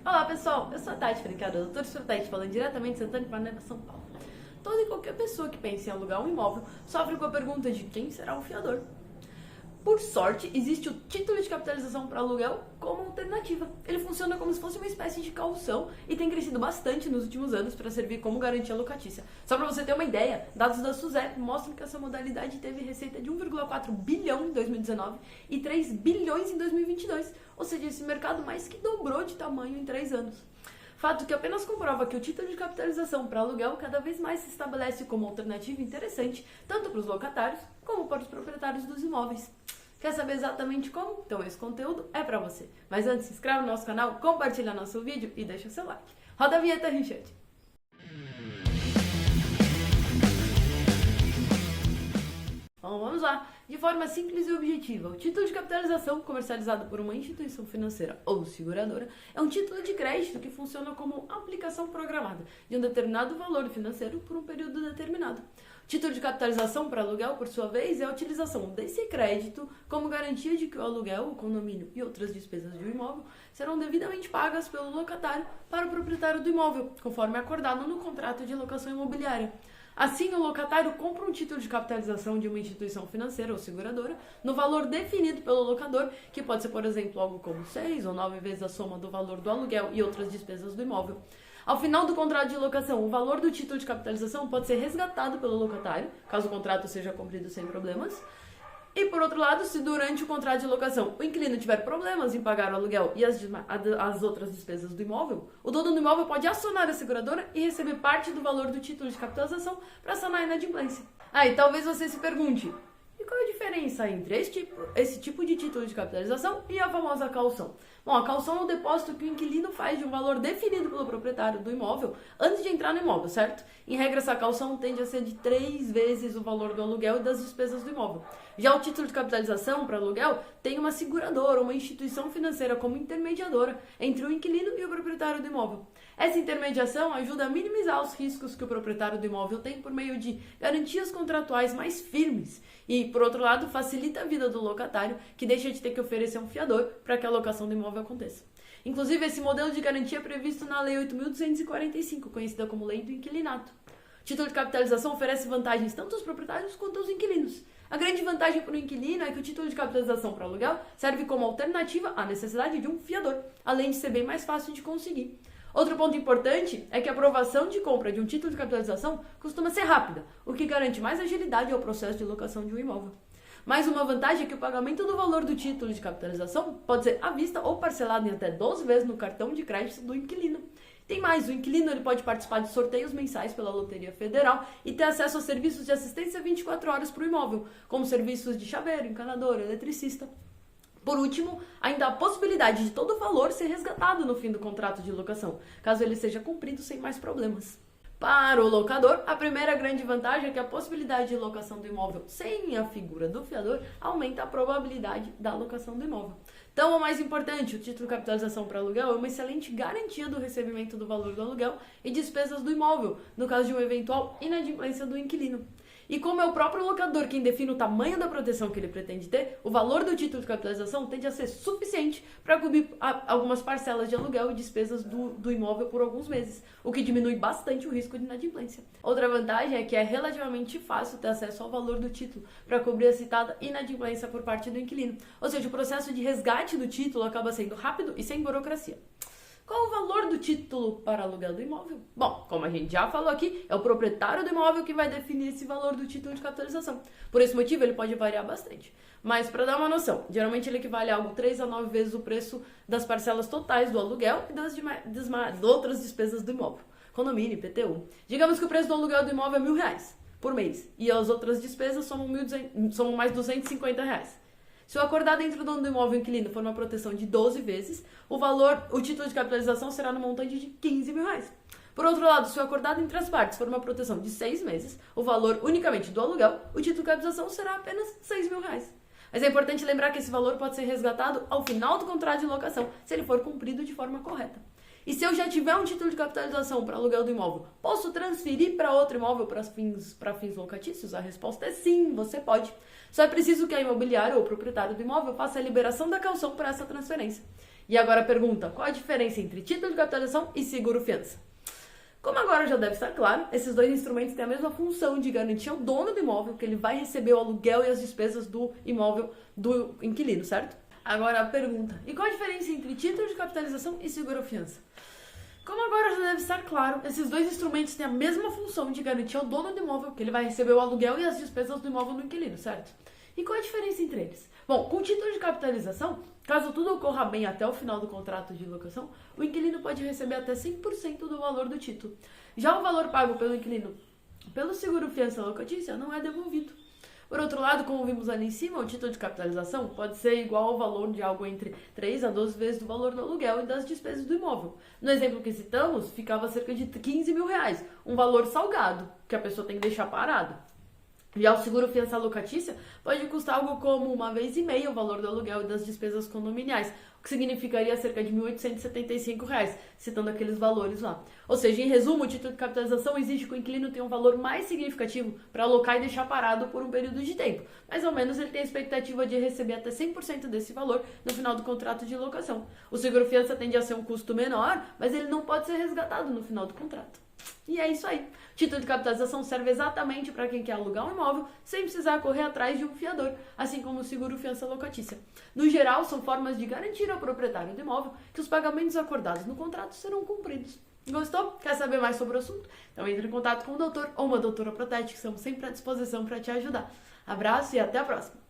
Olá pessoal, eu sou a Tati, franqueadora do Doutor Tati, falando diretamente de Santana de Parnaíba, São Paulo. Toda e qualquer pessoa que pense em alugar um imóvel sofre com a pergunta de quem será o fiador. Por sorte, existe o título de capitalização para aluguel como alternativa. Ele funciona como se fosse uma espécie de caução e tem crescido bastante nos últimos anos para servir como garantia locatícia. Só para você ter uma ideia, dados da SUSEP mostram que essa modalidade teve receita de 1,4 bilhão em 2019 e 3 bilhões em 2022, ou seja, esse mercado mais que dobrou de tamanho em 3 anos. Fato que apenas comprova que o título de capitalização para aluguel cada vez mais se estabelece como alternativa interessante, tanto para os locatários como para os proprietários dos imóveis. Quer saber exatamente como? Então esse conteúdo é para você. Mas antes, se inscreve no nosso canal, compartilha nosso vídeo e deixa o seu like. Roda a vinheta, Richard! Bom, vamos lá. De forma simples e objetiva, o título de capitalização comercializado por uma instituição financeira ou seguradora é um título de crédito que funciona como aplicação programada de um determinado valor financeiro por um período determinado. O título de capitalização para aluguel, por sua vez, é a utilização desse crédito como garantia de que o aluguel, o condomínio e outras despesas de um imóvel serão devidamente pagas pelo locatário para o proprietário do imóvel, conforme acordado no contrato de locação imobiliária. Assim, o locatário compra um título de capitalização de uma instituição financeira ou seguradora no valor definido pelo locador, que pode ser, por exemplo, algo como 6 ou 9 vezes a soma do valor do aluguel e outras despesas do imóvel. Ao final do contrato de locação, o valor do título de capitalização pode ser resgatado pelo locatário, caso o contrato seja cumprido sem problemas. E, por outro lado, se durante o contrato de locação o inquilino tiver problemas em pagar o aluguel e as outras despesas do imóvel, o dono do imóvel pode acionar a seguradora e receber parte do valor do título de capitalização para sanar a inadimplência. E talvez você se pergunte, e qual é a diferença entre esse tipo de título de capitalização e a famosa caução? Bom, a caução é o depósito que o inquilino faz de um valor definido pelo proprietário do imóvel antes de entrar no imóvel, certo? Em regra, essa caução tende a ser de 3 vezes o valor do aluguel e das despesas do imóvel. Já o título de capitalização para aluguel tem uma seguradora, uma instituição financeira como intermediadora entre o inquilino e o proprietário do imóvel. Essa intermediação ajuda a minimizar os riscos que o proprietário do imóvel tem por meio de garantias contratuais mais firmes e, por outro lado, facilita a vida do locatário, que deixa de ter que oferecer um fiador para que a locação do imóvel aconteça. Inclusive, esse modelo de garantia é previsto na Lei 8.245, conhecida como Lei do Inquilinato. O título de capitalização oferece vantagens tanto aos proprietários quanto aos inquilinos. A grande vantagem para o inquilino é que o título de capitalização para aluguel serve como alternativa à necessidade de um fiador, além de ser bem mais fácil de conseguir. Outro ponto importante é que a aprovação de compra de um título de capitalização costuma ser rápida, o que garante mais agilidade ao processo de locação de um imóvel. Mais uma vantagem é que o pagamento do valor do título de capitalização pode ser à vista ou parcelado em até 12 vezes no cartão de crédito do inquilino. Tem mais, o inquilino ele pode participar de sorteios mensais pela Loteria Federal e ter acesso a serviços de assistência 24 horas para o imóvel, como serviços de chaveiro, encanador, eletricista. Por último, ainda há a possibilidade de todo o valor ser resgatado no fim do contrato de locação, caso ele seja cumprido sem mais problemas. Para o locador, a primeira grande vantagem é que a possibilidade de locação do imóvel sem a figura do fiador aumenta a probabilidade da locação do imóvel. Então, o mais importante, o título de capitalização para aluguel é uma excelente garantia do recebimento do valor do aluguel e despesas do imóvel, no caso de uma eventual inadimplência do inquilino. E como é o próprio locador quem define o tamanho da proteção que ele pretende ter, o valor do título de capitalização tende a ser suficiente para cobrir algumas parcelas de aluguel e despesas do imóvel por alguns meses, o que diminui bastante o risco de inadimplência. Outra vantagem é que é relativamente fácil ter acesso ao valor do título para cobrir a citada inadimplência por parte do inquilino. Ou seja, o processo de resgate do título acaba sendo rápido e sem burocracia. Qual o valor do título para aluguel do imóvel? Bom, como a gente já falou aqui, é o proprietário do imóvel que vai definir esse valor do título de capitalização. Por esse motivo, ele pode variar bastante. Mas, para dar uma noção, geralmente ele equivale a algo 3 a 9 vezes o preço das parcelas totais do aluguel e das outras despesas do imóvel. Condomínio, IPTU. Digamos que o preço do aluguel do imóvel é R$1.000 por mês e as outras despesas somam mais R$250. Se o acordado entre o dono do imóvel e o inquilino for uma proteção de 12 vezes, o título de capitalização será no montante de R$15.000. Por outro lado, se o acordado entre as partes for uma proteção de 6 meses, o valor unicamente do aluguel, o título de capitalização será apenas R$6.000. Mas é importante lembrar que esse valor pode ser resgatado ao final do contrato de locação, se ele for cumprido de forma correta. E se eu já tiver um título de capitalização para aluguel do imóvel, posso transferir para outro imóvel para fins locatícios? A resposta é sim, você pode. Só é preciso que a imobiliária ou o proprietário do imóvel faça a liberação da caução para essa transferência. E agora a pergunta, qual a diferença entre título de capitalização e seguro-fiança? Como agora já deve estar claro, esses dois instrumentos têm a mesma função de garantir ao dono do imóvel que ele vai receber o aluguel e as despesas do imóvel do inquilino, certo? Agora a pergunta, e qual a diferença entre título de capitalização e seguro-fiança? Como agora já deve estar claro, esses dois instrumentos têm a mesma função de garantir ao dono do imóvel que ele vai receber o aluguel e as despesas do imóvel do inquilino, certo? E qual a diferença entre eles? Bom, com título de capitalização, caso tudo ocorra bem até o final do contrato de locação, o inquilino pode receber até 100% do valor do título. Já o valor pago pelo inquilino pelo seguro-fiança locatícia não é devolvido. Por outro lado, como vimos ali em cima, o título de capitalização pode ser igual ao valor de algo entre 3 a 12 vezes do valor do aluguel e das despesas do imóvel. No exemplo que citamos, ficava cerca de 15 mil reais, um valor salgado, que a pessoa tem que deixar parado. Já o seguro-fiança locatícia pode custar algo como 1,5 vezes o valor do aluguel e das despesas condominiais, o que significaria cerca de R$ 1.875, citando aqueles valores lá. Ou seja, em resumo, o título de capitalização exige que o inquilino tenha um valor mais significativo para alocar e deixar parado por um período de tempo. Mais ou menos ele tem a expectativa de receber até 100% desse valor no final do contrato de locação. O seguro-fiança tende a ser um custo menor, mas ele não pode ser resgatado no final do contrato. E é isso aí. Título de capitalização serve exatamente para quem quer alugar um imóvel sem precisar correr atrás de um fiador, assim como o seguro-fiança locatícia. No geral, são formas de garantir ao proprietário do imóvel que os pagamentos acordados no contrato serão cumpridos. Gostou? Quer saber mais sobre o assunto? Então entre em contato com o doutor ou uma doutora Protete, que estamos sempre à disposição para te ajudar. Abraço e até a próxima!